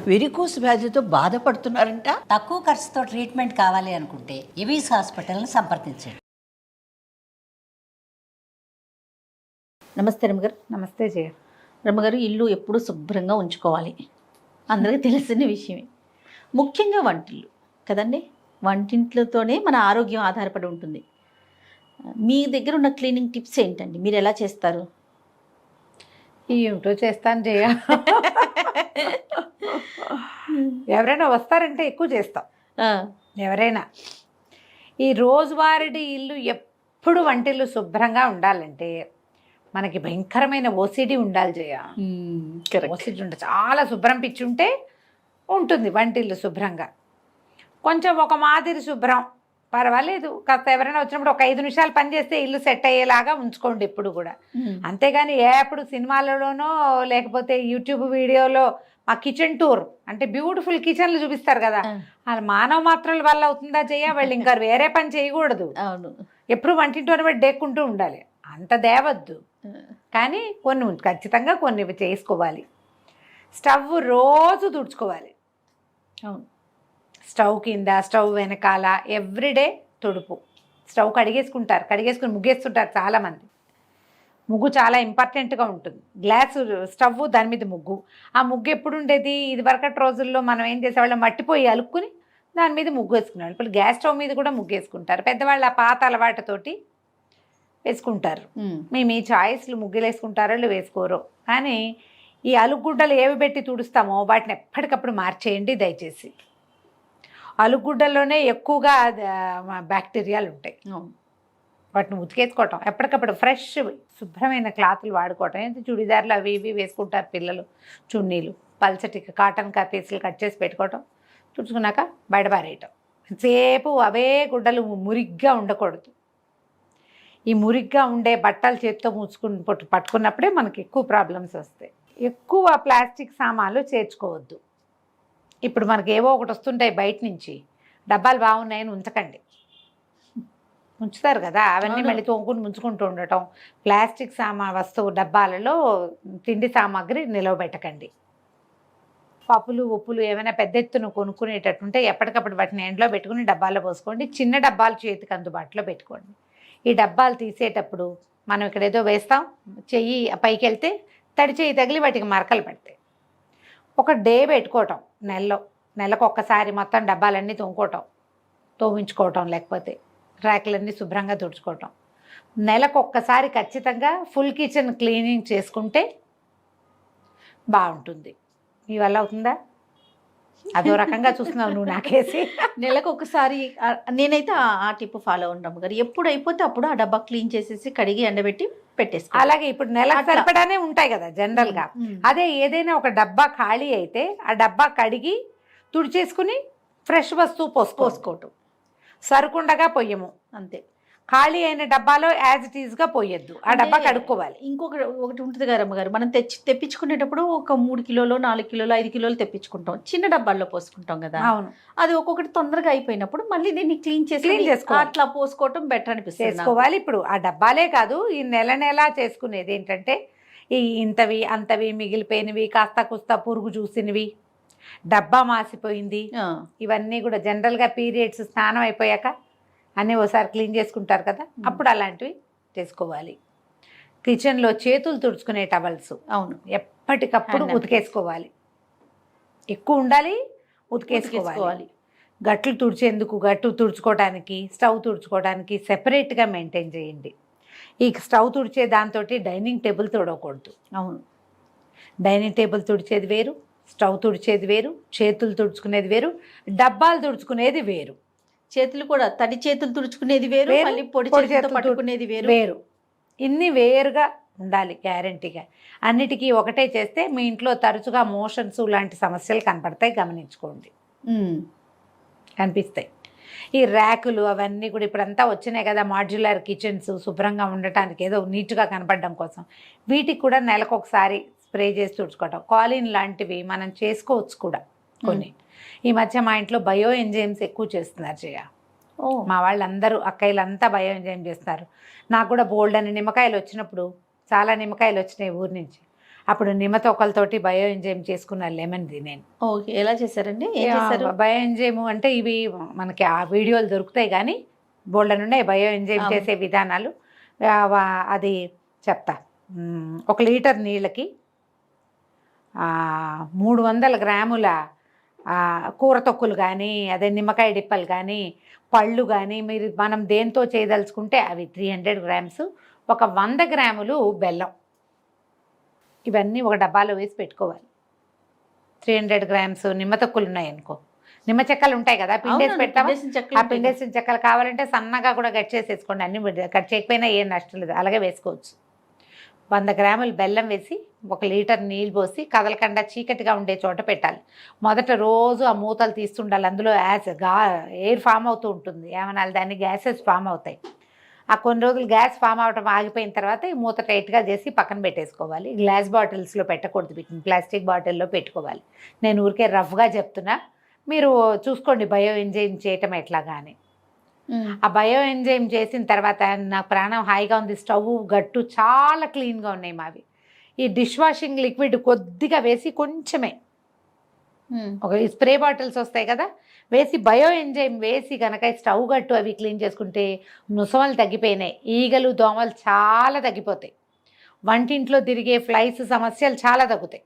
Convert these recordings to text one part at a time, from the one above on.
Varicose వ్యాధితో బాధపడుతున్నారంట. తక్కువ ఖర్చుతో ట్రీట్మెంట్ కావాలి అనుకుంటే ఎవిస్ హాస్పిటల్ని సంప్రదించండి. నమస్తే రమ్మగారు. నమస్తే జయ. రమ్మగారు, ఇల్లు ఎప్పుడు శుభ్రంగా ఉంచుకోవాలి, అందరికీ తెలిసిన విషయమే. ముఖ్యంగా వంటిల్లు కదండి, వంటింట్లతోనే మన ఆరోగ్యం ఆధారపడి ఉంటుంది. మీ దగ్గర ఉన్న క్లీనింగ్ టిప్స్ ఏంటండి? మీరు ఎలా చేస్తారు? ఏమిటో చేస్తాను జయ. ఎవరైనా వస్తారంటే ఎక్కువ చేస్తాం. ఎవరైనా ఈ రోజువారీ ఇల్లు ఎప్పుడు వంటిల్లు శుభ్రంగా ఉండాలంటే మనకి భయంకరమైన ఓసిడి ఉండాలి జయ. ఓసిడి ఉంటే చాలా శుభ్రం పిచ్చి ఉంటే ఉంటుంది వంటిల్లు శుభ్రంగా. కొంచెం ఒక మాదిరి శుభ్రం పర్వాలేదు, కాస్త ఎవరైనా వచ్చినప్పుడు ఒక 5 నిమిషాలు పని చేస్తే ఇల్లు సెట్ అయ్యేలాగా ఉంచుకోండి ఎప్పుడు కూడా. అంతేగాని ఎప్పుడు సినిమాలలోనో లేకపోతే యూట్యూబ్ వీడియోలో మా కిచెన్ టూర్ అంటే బ్యూటిఫుల్ కిచెన్లు చూపిస్తారు కదా, అది మానవ మాత్రల వల్ల అవుతుందా జయ? వాళ్ళు ఇంకా వేరే పని చేయకూడదు. అవును, ఎప్పుడు వంటింటోని బట్టి డేక్కుంటూ ఉండాలి, అంత దేవద్దు. కానీ కొన్ని ఖచ్చితంగా కొన్ని చేసుకోవాలి. స్టవ్ రోజు తుడుచుకోవాలి. అవును, స్టవ్ కింద, స్టవ్ వెనకాల ఎవ్రీడే తుడుపు. స్టవ్ కడిగేసుకుని ముగ్గేస్తుంటారు చాలామంది. ముగ్గు చాలా ఇంపార్టెంట్గా ఉంటుంది. గ్లాసు స్టవ్, దాని మీద ముగ్గు. ఆ ముగ్గు ఎప్పుడు ఉండేది? ఇది వరకటి రోజుల్లో మనం ఏం చేసేవాళ్ళం, మట్టిపోయి అలుక్కుని దాని మీద ముగ్గు వేసుకునేవాళ్ళు. ఇప్పుడు గ్యాస్ స్టవ్ మీద కూడా ముగ్గు వేసుకుంటారు. పెద్దవాళ్ళు ఆ పాత అలవాటుతోటి వేసుకుంటారు. మీ చాయిస్లు ముగ్గులు వేసుకుంటారో లేదు వేసుకోరో, కానీ ఈ అలుగుడ్డలు ఏవి పెట్టి తుడుస్తామో వాటిని ఎప్పటికప్పుడు మార్చేయండి దయచేసి. అలుగుడ్డల్లోనే ఎక్కువగా బ్యాక్టీరియాలు ఉంటాయి. వాటిని ఉతికేసుకోవటం, ఎప్పటికప్పుడు ఫ్రెష్ శుభ్రమైన క్లాతులు వాడుకోవటం. ఏంటి చుడిదార్లు అవి ఇవి వేసుకుంటారు పిల్లలు, చున్నీలు, పల్చటి కాటన్ పీసులు కట్ చేసి పెట్టుకోవటం, తుడుచుకున్నాక బయటపారేయటం. సేపు అవే గుడ్డలు మురిగ్గా ఉండకూడదు. ఈ మురిగ్గా ఉండే బట్టలు చేతితో పట్టుకున్నప్పుడే మనకి ఎక్కువ ప్రాబ్లమ్స్ వస్తాయి. ఎక్కువ ప్లాస్టిక్ సామాన్లు చేర్చుకోవద్దు. ఇప్పుడు మనకి ఏవో ఒకటి వస్తుంటాయి బయట నుంచి, డబ్బాలు బాగున్నాయని ఉంచకండి. ఉంచుతారు కదా, అవన్నీ మళ్ళీ తోముకుని ముంచుకుంటూ ఉండటం. ప్లాస్టిక్ వస్తువు డబ్బాలలో తిండి సామాగ్రి నిలవబెట్టకండి. పప్పులు ఉప్పులు ఏమైనా పెద్ద ఎత్తున కొనుక్కునేటట్టుంటే ఎప్పటికప్పుడు వాటిని ఎండలో పెట్టుకుని డబ్బాల్లో పోసుకోండి. చిన్న డబ్బాలు చేతికి అందుబాటులో పెట్టుకోండి. ఈ డబ్బాలు తీసేటప్పుడు మనం ఇక్కడ ఏదో వేస్తాం, చెయ్యి పైకి వెళ్తే తడి చెయ్యి తగిలి వాటికి మరకలు పడతాయి. ఒక డే పెట్టుకోవటం, నెలకు ఒక్కసారి మొత్తం డబ్బాలన్నీ తోమించుకోవటం, లేకపోతే ర్యాకులన్నీ శుభ్రంగా తుడుచుకోవటం. నెలకు ఒక్కసారి ఖచ్చితంగా ఫుల్ కిచెన్ క్లీనింగ్ చేసుకుంటే బాగుంటుంది. మీ వల్ల అవుతుందా? అదో రకంగా చూస్తున్నావు నువ్వు నాకేసి. నెలకు ఒకసారి నేనైతే ఆ టిప్ ఫాలో ఉంటాము గారు. ఎప్పుడు అయిపోతే అప్పుడు ఆ డబ్బా క్లీన్ చేసేసి కడిగి ఎండబెట్టి పెట్టేసుకో. అలాగే ఇప్పుడు నెలకు సరిపడానే ఉంటాయి కదా జనరల్గా. అదే ఏదైనా ఒక డబ్బా ఖాళీ అయితే ఆ డబ్బా కడిగి తుడిచేసుకుని ఫ్రెష్ వస్తువు పోసుకోవటం. సరుకుండగా పొయ్యము అంతే. ఖాళీ అయిన డబ్బాలో యాజ్ ఇట్ ఈజ్గా పోయొద్దు, ఆ డబ్బా కడుక్కోవాలి. ఒకటి ఉంటుంది గారు అమ్మగారు, మనం తెప్పించుకునేటప్పుడు ఒక 3 కిలోలు 4 కిలోలు 5 కిలోలు తెప్పించుకుంటాం, చిన్న డబ్బాల్లో పోసుకుంటాం కదా. అవును, అది ఒక్కొక్కటి తొందరగా అయిపోయినప్పుడు మళ్ళీ దీన్ని క్లీన్ చేసుకోవాలి. అట్లా పోసుకోవటం బెటర్ అనిపిస్తుంది. చేసుకోవాలి. ఇప్పుడు ఆ డబ్బాలే కాదు, ఈ నెల చేసుకునేది ఏంటంటే ఈ ఇంతవి అంతవి మిగిలిపోయినవి, కాస్త కుస్తా పురుగు చూసినవి, డబ్బా మాసిపోయింది, ఇవన్నీ కూడా జనరల్గా పీరియడ్స్ స్నానం అయిపోయాక అన్నీ ఓసారి క్లీన్ చేసుకుంటారు కదా, అప్పుడు అలాంటివి చేసుకోవాలి. కిచెన్లో చేతులు తుడుచుకునే టవల్స్ అవును ఎప్పటికప్పుడు ఉతికేసుకోవాలి. ఎక్కువ ఉండాలి, ఉతికేసుకోవాలి. గట్లు తుడుచుకోవడానికి, స్టవ్ తుడుచుకోవడానికి సెపరేట్గా మెయింటైన్ చేయండి. ఈ స్టవ్ తుడిచే దాంతో డైనింగ్ టేబుల్ తుడవకూడదు. అవును, డైనింగ్ టేబుల్ తుడిచేది వేరు, స్టవ్ తుడిచేది వేరు, చేతులు తుడుచుకునేది వేరు, డబ్బాలు తుడుచుకునేది వేరు. చేతులు కూడా తడి చేతులు తుడుచుకునేది వేరు, మళ్ళీ పొడి చేతులతో పట్టుకునేది వేరు. ఇన్ని వేరుగా ఉండాలి గ్యారంటీగా. అన్నిటికీ ఒకటే చేస్తే మీ ఇంట్లో తరచుగా మోషన్స్ లాంటి సమస్యలు కనపడతాయి, గమనించుకోండి. కనిపిస్తాయి. ఈ ర్యాకులు అవన్నీ కూడా ఇప్పుడంతా వచ్చినాయి కదా, మాడ్యులర్ కిచెన్స్ శుభ్రంగా ఉండటానికి, ఏదో నీట్గా కనపడడం కోసం. వీటికి కూడా నెలకు ఒకసారి స్ప్రే చేసి తుడుచుకోవటం. కాలిన్ లాంటివి మనం చేసుకోవచ్చు కూడా కొన్ని. ఈ మధ్య మా ఇంట్లో బయో ఎంజైమ్స్ ఎక్కువ చేస్తున్నారు జయ. మా వాళ్ళందరూ అక్కయ్యలంతా బయో ఎంజైమ్ చేస్తున్నారు. నాకు కూడా బోల్డ్ అని నిమ్మకాయలు వచ్చినప్పుడు, చాలా నిమ్మకాయలు వచ్చినాయి ఊరి నుంచి, అప్పుడు నిమ్మతోకలతోటి బయో ఎంజైమ్ చేసుకున్న లెమన్ది నేను. ఓకే, ఎలా చేశారండి? ఏం చేశారు? బయో ఎంజైమ్ అంటే ఇవి మనకి ఆ వీడియోలు దొరుకుతాయి, కానీ బోల్డన్ ఉన్నాయి బయో ఎంజైమ్ చేసే విధానాలు. అది చెప్తా. 1 లీటర్ నీళ్ళకి 300 గ్రాముల కూర తొక్కులు కానీ, అదే నిమ్మకాయ డిప్పలు కానీ, పళ్ళు కానీ, మనం దేంతో చేయదలుచుకుంటే అవి 300 గ్రామ్స్, ఒక 100 గ్రాములు బెల్లం, ఇవన్నీ ఒక డబ్బాలో వేసి పెట్టుకోవాలి. 300 గ్రామ్స్ నిమ్మ తొక్కులు ఉన్నాయనుకో, నిమ్మ చెక్కలు ఉంటాయి కదా, పిండేసి పెట్టాము. ఆ పిండేసిన చెక్కలు కావాలంటే సన్నగా కూడా కట్ చేసేసుకోండి, అన్ని కట్ చేయకపోయినా ఏం నష్టం లేదు, అలాగే వేసుకోవచ్చు. 100 గ్రాములు బెల్లం వేసి 1 లీటర్ నీళ్ళు పోసి కదలకుండా చీకటిగా ఉండే చోట పెట్టాలి. మొదట రోజు ఆ మూతలు తీస్తుండాలి, అందులో ఎయిర్ ఫామ్ అవుతూ ఉంటుంది, ఏమనాలి దాన్ని, గ్యాసెస్ ఫామ్ అవుతాయి. ఆ కొన్ని రోజులు గ్యాస్ ఫామ్ అవటం ఆగిపోయిన తర్వాత ఈ మూత టైట్గా చేసి పక్కన పెట్టేసుకోవాలి. గ్లాస్ బాటిల్స్లో పెట్టకూడదు, వీటిని ప్లాస్టిక్ బాటిల్లో పెట్టుకోవాలి. నేను ఊరికే రఫ్గా చెప్తున్నా, మీరు చూసుకోండి బయో ఎంజైమ్ చేయటం ఎట్లాగా అని. ఆ బయో ఎంజైమ్ చేసిన తర్వాత నాకు ప్రాణం హాయిగా ఉంది, స్టవ్ గట్టు చాలా క్లీన్గా ఉన్నాయి మావి. ఈ డిష్ వాషింగ్ లిక్విడ్ కొద్దిగా వేసి, కొంచెమే ఒక స్ప్రే బాటిల్స్ వస్తాయి కదా, వేసి బయో ఎంజైమ్ వేసి కనుక స్టవ్ గట్టు అవి క్లీన్ చేసుకుంటే ముసమలు తగ్గిపోయినాయి, ఈగలు దోమలు చాలా తగ్గిపోతాయి, వంటింట్లో తిరిగే ఫ్లైస్ సమస్యలు చాలా తగ్గుతాయి.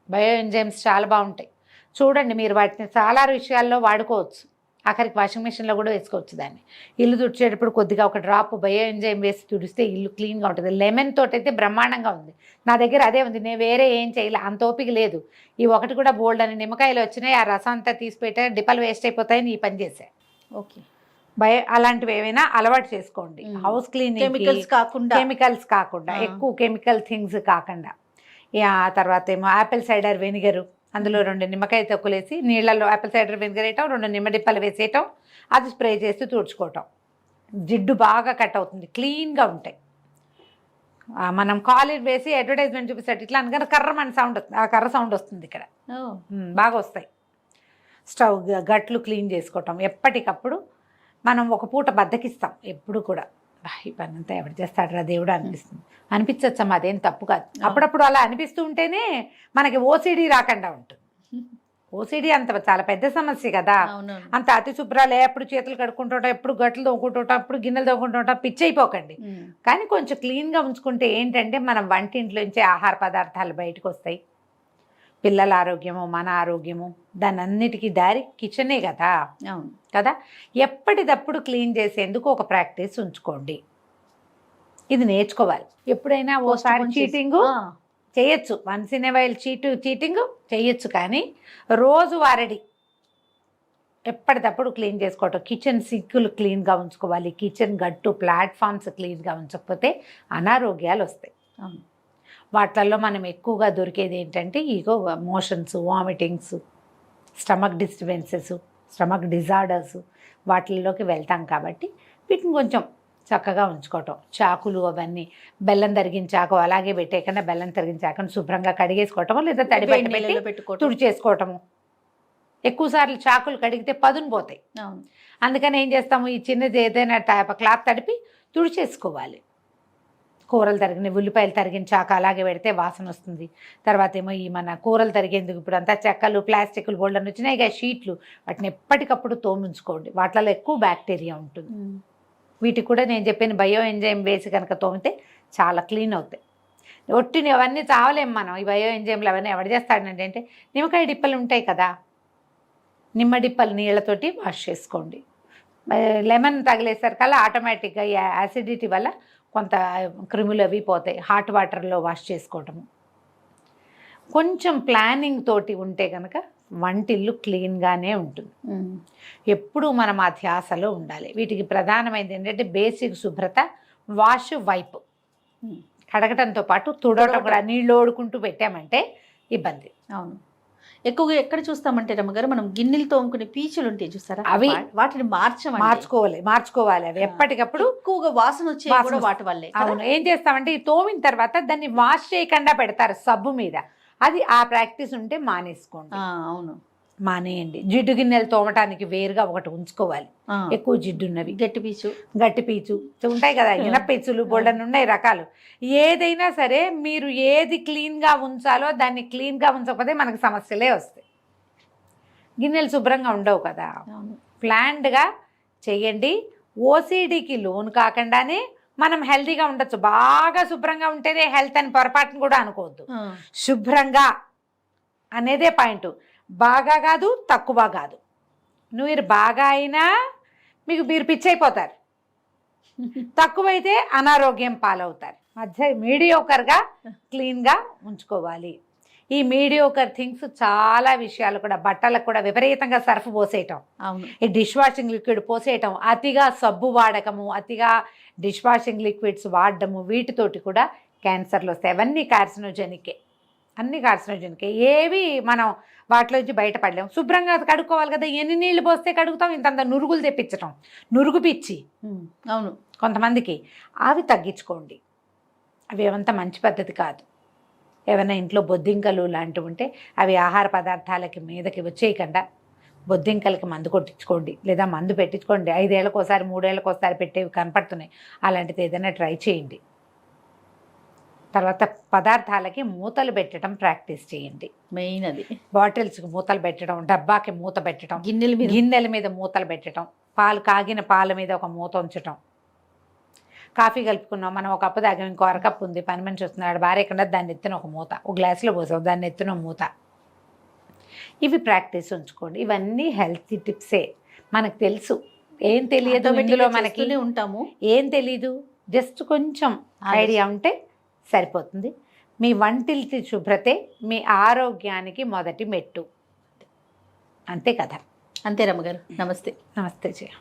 బయో ఎంజైమ్స్ చాలా బాగుంటాయి, చూడండి మీరు వాటిని చాలా విషయాల్లో వాడుకోవచ్చు. ఆఖరికి వాషింగ్ మిషన్లో కూడా వేసుకోవచ్చు దాన్ని. ఇల్లు తుడిచేటప్పుడు కొద్దిగా ఒక డ్రాప్ బయో ఎంజైమ్ వేసి తుడిస్తే ఇల్లు క్లీన్గా ఉంటుంది. లెమన్ తోటి అయితే బ్రహ్మాండంగా ఉంది, నా దగ్గర అదే ఉంది, నేను వేరే ఏం చేయలే, అంత ఓపిక లేదు. ఈ ఒకటి కూడా బోల్డ్ అని నిమ్మకాయలు వచ్చినాయి, ఆ రసం అంతా తీసి పెట్టా, డిప్పలు వేస్ట్ అయిపోతాయని ఈ పని చేశా. ఓకే, అలాంటివి ఏమైనా అలవాటు చేసుకోండి. హౌస్ క్లీనింగ్, కెమికల్స్ కాకుండా ఎక్కువ కెమికల్ థింగ్స్ కాకుండా. తర్వాత ఏమో యాపిల్ సైడర్ వెనిగరు, అందులో 2 నిమ్మకాయ తొక్కులేసి నీళ్ళల్లో యాపిల్ సైడర్ వెనిగర్ వేయటం, 2 నిమ్మ డిప్పలు వేసేయటం, అది స్ప్రే చేసి తుడుచుకోవటం. జిడ్డు బాగా కట్ అవుతుంది, క్లీన్గా ఉంటాయి. మనం కాలర్ వేసి అడ్వర్టైజ్మెంట్ చూపిస్తాడు ఇట్లా అనగానే కర్రమని సౌండ్ వస్తుంది, ఆ కర్ర సౌండ్ వస్తుంది ఇక్కడ, బాగా వస్తాయి. స్టవ్ గట్లు క్లీన్ చేసుకోవటం ఎప్పటికప్పుడు. మనం ఒక పూట బద్దకిస్తాం ఎప్పుడు కూడా, ఈ పని అంతా ఎవరు చేస్తాడరా దేవుడు అనిపిస్తుంది, అనిపించచ్చమ్మా, అదేం తప్పు కాదు. అప్పుడప్పుడు అలా అనిపిస్తూ ఉంటేనే మనకి ఓసిడి రాకుండా ఉంటుంది. ఓసిడి అంత చాలా పెద్ద సమస్య కదా, అంత అతి శుభ్రాలు, ఎప్పుడు చేతులు కడుక్కుంటుంటాం, ఎప్పుడు గట్లు తోముకుంటుంటాం, ఎప్పుడు గిన్నెలు తోముకుంటుంటాం, పిచ్చి అయిపోకండి. కానీ కొంచెం క్లీన్గా ఉంచుకుంటే ఏంటంటే మనం వంటింట్లోంచి ఆహార పదార్థాలు బయటకు వస్తాయి, పిల్లల ఆరోగ్యము, మన ఆరోగ్యము, దాని అన్నిటికీ దారి కిచెనే కదా. కదా, ఎప్పటికప్పుడు క్లీన్ చేసేందుకు ఒక ప్రాక్టీస్ ఉంచుకోండి, ఇది నేర్చుకోవాలి. ఎప్పుడైనా ఓసారి చీటింగ్ చేయొచ్చు, once in a while cheating చేయొచ్చు, కానీ రోజువారీ ఎప్పటికప్పుడు క్లీన్ చేసుకోవటం. కిచెన్ సింకులు క్లీన్గా ఉంచుకోవాలి, కిచెన్ గట్టు ప్లాట్ఫామ్స్ క్లీన్గా ఉంచకపోతే అనారోగ్యాలు వస్తాయి. వాటిల్లో మనం ఎక్కువగా దొరికేది ఏంటంటే ఇగో motions, vomitings, stomach disturbances, stomach disorders, వాటిల్లోకి వెళ్తాం. కాబట్టి వీటిని కొంచెం చక్కగా ఉంచుకోవటం. చాకులు అవన్నీ, బెల్లం తరిగిన చాకు అలాగే పెట్టేయకుండా బెల్లం తరిగిన చాకుని శుభ్రంగా కడిగేసుకోవటము, లేదా తడిపెట్టి తుడిచేసుకోవటము. ఎక్కువసార్లు చాకులు కడిగితే పదును పోతాయి, అందుకని ఏం చేస్తాము, ఈ చిన్నది ఏదైనా క్లాత్ తడిపి తుడిచేసుకోవాలి. కూరలు తరిగిన, ఉల్లిపాయలు తరిగిన చాకు అలాగే పెడితే వాసన వస్తుంది. తర్వాత ఏమో ఈ మన కూరలు తరిగేందుకు ఇప్పుడు అంతా చెక్కలు, ప్లాస్టిక్లు బోల్డన్ వచ్చినాయి, ఇక షీట్లు, వాటిని ఎప్పటికప్పుడు తోముంచుకోండి, వాటిలో ఎక్కువ బ్యాక్టీరియా ఉంటుంది. వీటికి కూడా నేను చెప్పిన బయో ఎంజైమ్ వేసి కనుక తోమితే చాలా క్లీన్ అవుతాయి. ఒట్టిని అవన్నీ చావలేము మనం, ఈ బయో ఎంజైమ్లు అవన్నీ ఎవరు చేస్తాడంటే, అంటే నిమ్మకాయ డిప్పలు ఉంటాయి కదా, నిమ్మ డిప్పలు నీళ్ళతోటి వాష్ చేసుకోండి. లెమన్ తగిలేసరికల్లా ఆటోమేటిక్గా ఈ యాసిడిటీ వల్ల కొంత క్రిములు అవి పోతాయి. హాట్ వాటర్లో వాష్ చేసుకోవటము. కొంచెం ప్లానింగ్ తోటి ఉంటే కనుక వంటిల్లు క్లీన్గానే ఉంటుంది. ఎప్పుడు మనం ఆ ధ్యాసలో ఉండాలి. వీటికి ప్రధానమైనది ఏంటంటే బేసిక్ శుభ్రత, వాష్, వైప్, కడగటంతో పాటు తుడవటం కూడా. నీళ్ళు ఓడుకుంటూ పెట్టామంటే ఇబ్బంది. అవును, ఎక్కువగా ఎక్కడ చూస్తామంటే రమ్మగారు, మనం గిన్నెలు తోముకునే పీచులు ఉంటాయి చూస్తారా, అవి వాటిని మార్చుకోవాలి. అవి ఎప్పటికప్పుడు ఎక్కువగా వాసన వచ్చే కూడా వాటి వల్లే. అవును, ఏం చేస్తామంటే ఈ తోమిన తర్వాత దాన్ని వాష్ చేయకుండా పెడతారు సబ్బు మీద, అది ఆ ప్రాక్టీస్ ఉంటే మానేసుకోండి. అవును, మానేయండి. జిడ్డు గిన్నెలు తోమటానికి వేరుగా ఒకటి ఉంచుకోవాలి, ఆ, ఎక్కువ జిడ్డు ఉన్నవి. గట్టి పీచు. గట్టి పీచు ఉంటాయి కదా, ఇనపీచులు బొళ్ళని ఉన్నాయి రకాలు. ఏదైనా సరే మీరు ఏది క్లీన్గా ఉంచాలో దాన్ని క్లీన్గా ఉంచకపోతే మనకు సమస్యలే వస్తాయి. గిన్నెలు శుభ్రంగా ఉండవు కదా. అవును. ప్లాన్డ్గా చేయండి. ఓసిడికి లోన్ కాకుండానే మనం హెల్తీగా ఉండొచ్చు. బాగా శుభ్రంగా ఉంటేనే హెల్త్ అని పొరపాటును కూడా అనుకోవద్దు. ఆ, శుభ్రంగా అనేదే పాయింట్. బాగా కాదు, తక్కువ కాదు. మీరు బాగా అయినా మీరు పిచ్చైపోతారు, తక్కువైతే అనారోగ్యం పాలవుతారు. మధ్య మీడియోకర్గా క్లీన్గా ఉంచుకోవాలి. ఈ మీడియోకర్ థింగ్స్ చాలా విషయాలు కూడా, బట్టలకు కూడా విపరీతంగా సర్ఫ్ పోసేయటం, అవును. ఈ డిష్ వాషింగ్ లిక్విడ్ పోసేయటం, అతిగా సబ్బు వాడకము, అతిగా డిష్ వాషింగ్ లిక్విడ్స్ వాడడము, వీటితోటి కూడా క్యాన్సర్లు వస్తాయి. అవన్నీ కార్సినోజెనికే, అన్ని కార్సినోజెనికే. ఏవి మనం వాటిలోంచి బయటపడలేము. శుభ్రంగా కడుక్కోవాలి కదా. ఎన్ని నీళ్లు పోస్తే కడుగుతాం? ఇంతంత నురుగులు తెప్పించటం, నురుగు పిచ్చి అవును. కొంతమందికి. అవి తగ్గించుకోండి. అవి ఏమంత మంచి పద్ధతి కాదు. ఏమైనా ఇంట్లో బొద్దింకలు లాంటివి ఉంటే అవి ఆహార పదార్థాలకి మీదకి వచ్చేయకుండా బొద్దింకలకి మందు కొట్టించుకోండి, లేదా మందు పెట్టించుకోండి. 5 ఏళ్ళకోసారి 3 ఏళ్ళకోసారి పెట్టేవి కనపడుతున్నాయి, అలాంటిది ఏదైనా ట్రై చేయండి. తర్వాత పదార్థాలకి మూతలు పెట్టడం ప్రాక్టీస్ చేయండి. మెయిన్ అది. బాటిల్స్కి మూతలు పెట్టడం, డబ్బాకి మూత పెట్టడం, గిన్నెల గిన్నెల మీద మూతలు పెట్టడం, కాగిన పాల మీద ఒక మూత ఉంచటం. కాఫీ కలుపుకున్నాం, మనం ఒక కప్పు తాగాం, ఇంకో అరకప్పు ఉంది, పని మనిషి వస్తున్నాడు, భార్య ఎక్కడ, దాన్ని ఎత్తున ఒక మూత, ఒక గ్లాసులో పోసాం, దాన్ని ఎత్తున మూత. ఇవి ప్రాక్టీస్ ఉంచుకోండి. ఇవన్నీ హెల్తీ టిప్సే. మనకు తెలుసు, ఏం తెలియదు ఇందులో మనకి, ఉంటాము, ఏం తెలీదు, జస్ట్ కొంచెం ఐడియా ఉంటే సరిపోతుంది. మీ వంటిల్తి శుభ్రతే మీ ఆరోగ్యానికి మొదటి మెట్టు. అంతే కదా. అంతే రమ్మగారు. నమస్తే. నమస్తే జయ.